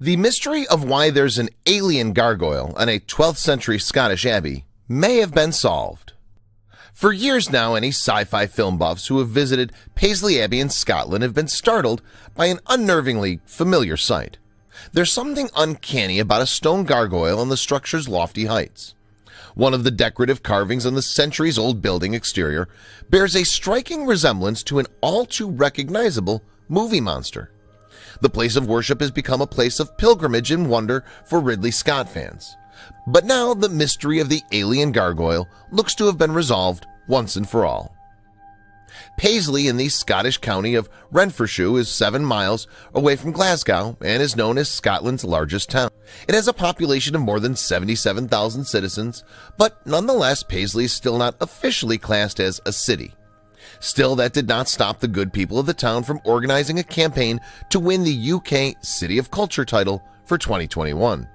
The mystery of why there's an alien gargoyle on a 12th century Scottish abbey may have been solved. For years now, any sci-fi film buffs who have visited Paisley Abbey in Scotland have been startled by an unnervingly familiar sight. There's something uncanny about a stone gargoyle on the structure's lofty heights. One of the decorative carvings on the centuries-old building exterior bears a striking resemblance to an all-too-recognizable movie monster. The place of worship has become a place of pilgrimage and wonder for Ridley Scott fans. But now the mystery of the alien gargoyle looks to have been resolved once and for all. Paisley in the Scottish county of Renfrewshire is 7 miles away from Glasgow and is known as Scotland's largest town. It has a population of more than 77,000 citizens, but nonetheless Paisley is still not officially classed as a city. Still, that did not stop the good people of the town from organizing a campaign to win the UK City of Culture title for 2021.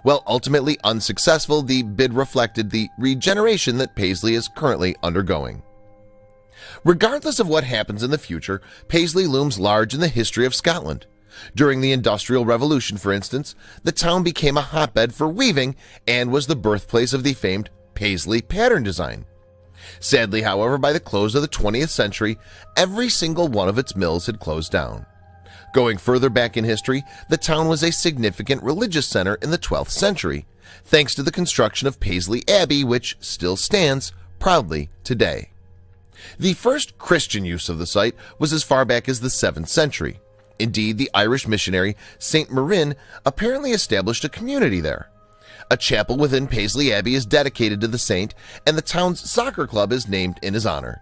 While ultimately unsuccessful, the bid reflected the regeneration that Paisley is currently undergoing. Regardless of what happens in the future, Paisley looms large in the history of Scotland. During the Industrial Revolution, for instance, the town became a hotbed for weaving and was the birthplace of the famed Paisley pattern design. Sadly, however, by the close of the 20th century, every single one of its mills had closed down. Going further back in history, the town was a significant religious center in the 12th century, thanks to the construction of Paisley Abbey, which still stands proudly today. The first Christian use of the site was as far back as the 7th century. Indeed, the Irish missionary St. Marin apparently established a community there. A chapel within Paisley Abbey is dedicated to the saint, and the town's soccer club is named in his honor.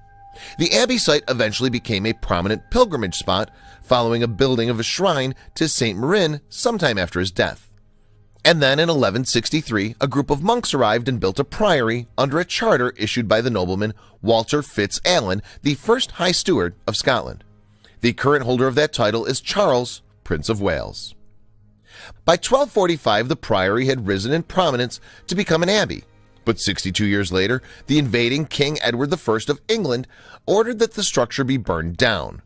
The Abbey site eventually became a prominent pilgrimage spot, following a building of a shrine to St. Marin sometime after his death. And then in 1163, a group of monks arrived and built a priory under a charter issued by the nobleman Walter Fitz-Alan, the first High Steward of Scotland. The current holder of that title is Charles, Prince of Wales. By 1245, the priory had risen in prominence to become an abbey, but 62 years later, the invading King Edward I of England ordered that the structure be burned down.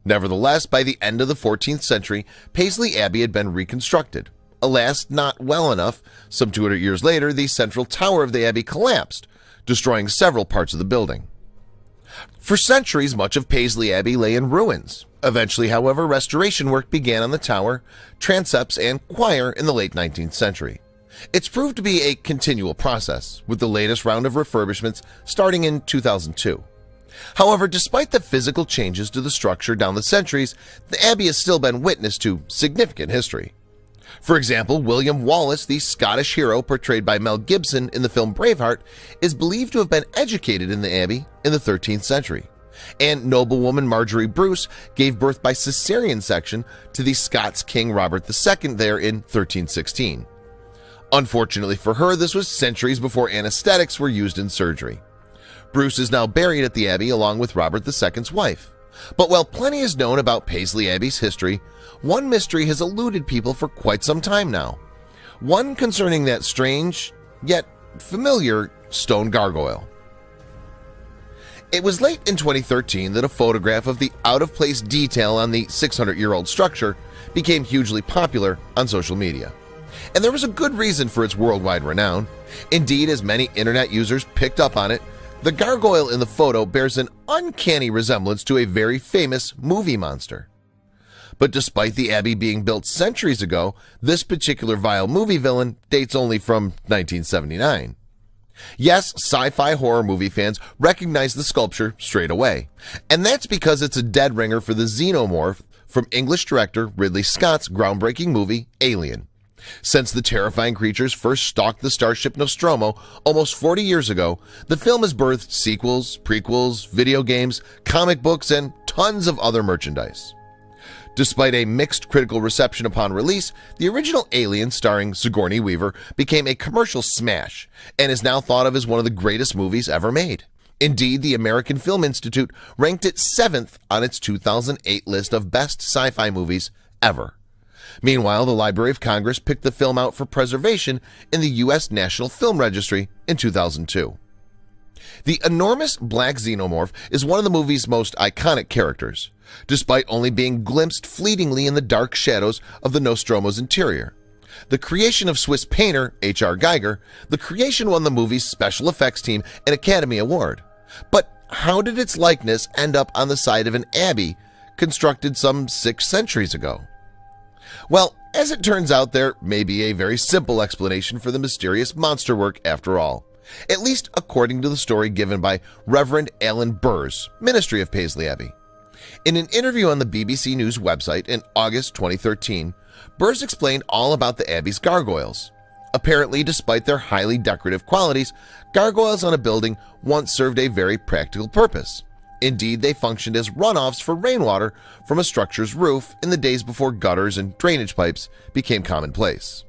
Nevertheless, by the end of the 14th century, Paisley Abbey had been reconstructed. Alas, not well enough. Some 200 years later, the central tower of the abbey collapsed, destroying several parts of the building. For centuries, much of Paisley Abbey lay in ruins. Eventually, however, restoration work began on the tower, transepts, and choir in the late 19th century. It's proved to be a continual process, with the latest round of refurbishments starting in 2002. However, despite the physical changes to the structure down the centuries, the Abbey has still been witness to significant history. For example, William Wallace, the Scottish hero portrayed by Mel Gibson in the film Braveheart, is believed to have been educated in the Abbey in the 13th century. And noblewoman Marjorie Bruce gave birth by cesarean section to the Scots King Robert II there in 1316. Unfortunately for her, this was centuries before anesthetics were used in surgery. Bruce is now buried at the Abbey along with Robert II's wife. But while plenty is known about Paisley Abbey's history, one mystery has eluded people for quite some time now. One concerning that strange, yet familiar, stone gargoyle. It was late in 2013 that a photograph of the out-of-place detail on the 600-year-old structure became hugely popular on social media. And there was a good reason for its worldwide renown. Indeed, as many internet users picked up on it, the gargoyle in the photo bears an uncanny resemblance to a very famous movie monster. But despite the Abbey being built centuries ago, this particular vile movie villain dates only from 1979. Yes, sci-fi horror movie fans recognize the sculpture straight away, and that's because it's a dead ringer for the xenomorph from English director Ridley Scott's groundbreaking movie Alien. Since the terrifying creatures first stalked the starship Nostromo almost 40 years ago, the film has birthed sequels, prequels, video games, comic books, and tons of other merchandise. Despite a mixed critical reception upon release, the original Alien starring Sigourney Weaver became a commercial smash and is now thought of as one of the greatest movies ever made. Indeed, the American Film Institute ranked it 7th on its 2008 list of best sci-fi movies ever. Meanwhile, the Library of Congress picked the film out for preservation in the U.S. National Film Registry in 2002. The enormous black xenomorph is one of the movie's most iconic characters, despite only being glimpsed fleetingly in the dark shadows of the Nostromo's interior. The creation of Swiss painter H.R. Geiger, the creation won the movie's special effects team an Academy Award. But how did its likeness end up on the side of an abbey constructed some 6 centuries ago? Well, as it turns out, there may be a very simple explanation for the mysterious monster work after all, at least according to the story given by Reverend Alan Burrs, Ministry of Paisley Abbey. In an interview on the BBC News website in August 2013, Burrs explained all about the Abbey's gargoyles. Apparently, despite their highly decorative qualities, gargoyles on a building once served a very practical purpose. Indeed, they functioned as runoffs for rainwater from a structure's roof in the days before gutters and drainage pipes became commonplace.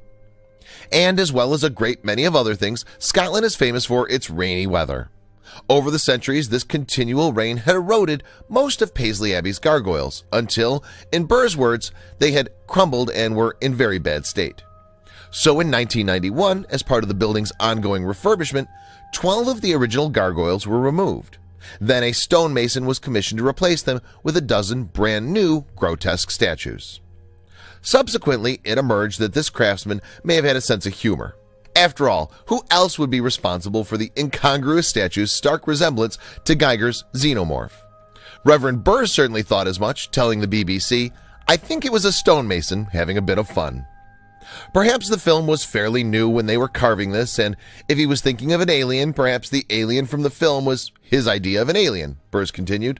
And as well as a great many of other things, Scotland is famous for its rainy weather. Over the centuries, this continual rain had eroded most of Paisley Abbey's gargoyles until, in Burr's words, they had crumbled and were in very bad state. So in 1991, as part of the building's ongoing refurbishment, 12 of the original gargoyles were removed. Then a stonemason was commissioned to replace them with a dozen brand new grotesque statues. Subsequently, it emerged that this craftsman may have had a sense of humor. After all, who else would be responsible for the incongruous statue's stark resemblance to Geiger's xenomorph? Reverend Burrs certainly thought as much, telling the BBC, "I think it was a stonemason having a bit of fun." Perhaps the film was fairly new when they were carving this, and if he was thinking of an alien, perhaps the alien from the film was his idea of an alien, Burrs continued.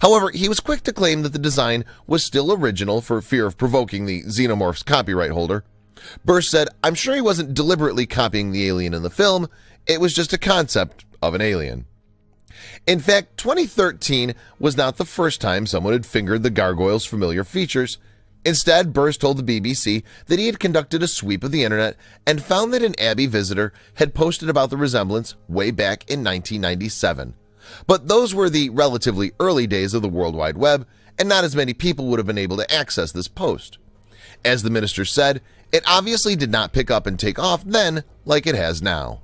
However, he was quick to claim that the design was still original for fear of provoking the xenomorph's copyright holder. Burrs said, "I'm sure he wasn't deliberately copying the alien in the film, it was just a concept of an alien." In fact, 2013 was not the first time someone had fingered the gargoyle's familiar features. Instead, Burrs told the BBC that he had conducted a sweep of the internet and found that an Abbey visitor had posted about the resemblance way back in 1997. But those were the relatively early days of the World Wide Web, and not as many people would have been able to access this post. As the minister said, it obviously did not pick up and take off then like it has now.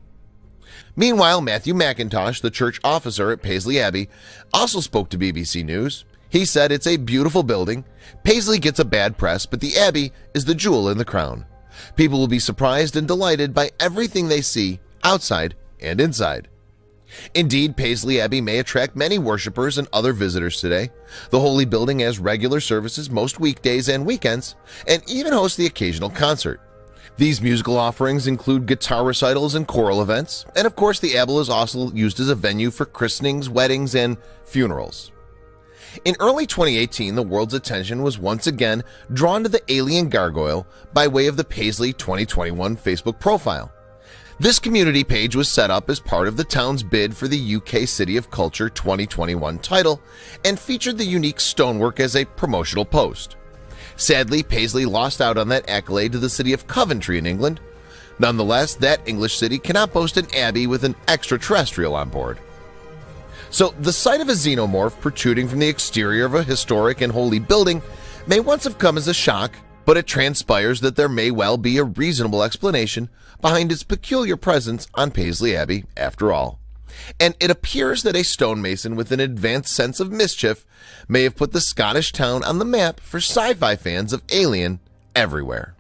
Meanwhile, Matthew McIntosh, the church officer at Paisley Abbey, also spoke to BBC News. He said it's a beautiful building. Paisley gets a bad press, but the Abbey is the jewel in the crown. People will be surprised and delighted by everything they see outside and inside. Indeed, Paisley Abbey may attract many worshippers and other visitors today. The holy building has regular services most weekdays and weekends, and even hosts the occasional concert. These musical offerings include guitar recitals and choral events, and of course the Abbey is also used as a venue for christenings, weddings, and funerals. In early 2018, the world's attention was once again drawn to the alien gargoyle by way of the Paisley 2021 Facebook profile. This community page was set up as part of the town's bid for the UK City of Culture 2021 title and featured the unique stonework as a promotional post. Sadly, Paisley lost out on that accolade to the city of Coventry in England. Nonetheless, that English city cannot boast an abbey with an extraterrestrial on board. So the sight of a xenomorph protruding from the exterior of a historic and holy building may once have come as a shock, but it transpires that there may well be a reasonable explanation behind its peculiar presence on Paisley Abbey after all. And it appears that a stonemason with an advanced sense of mischief may have put the Scottish town on the map for sci-fi fans of Alien everywhere.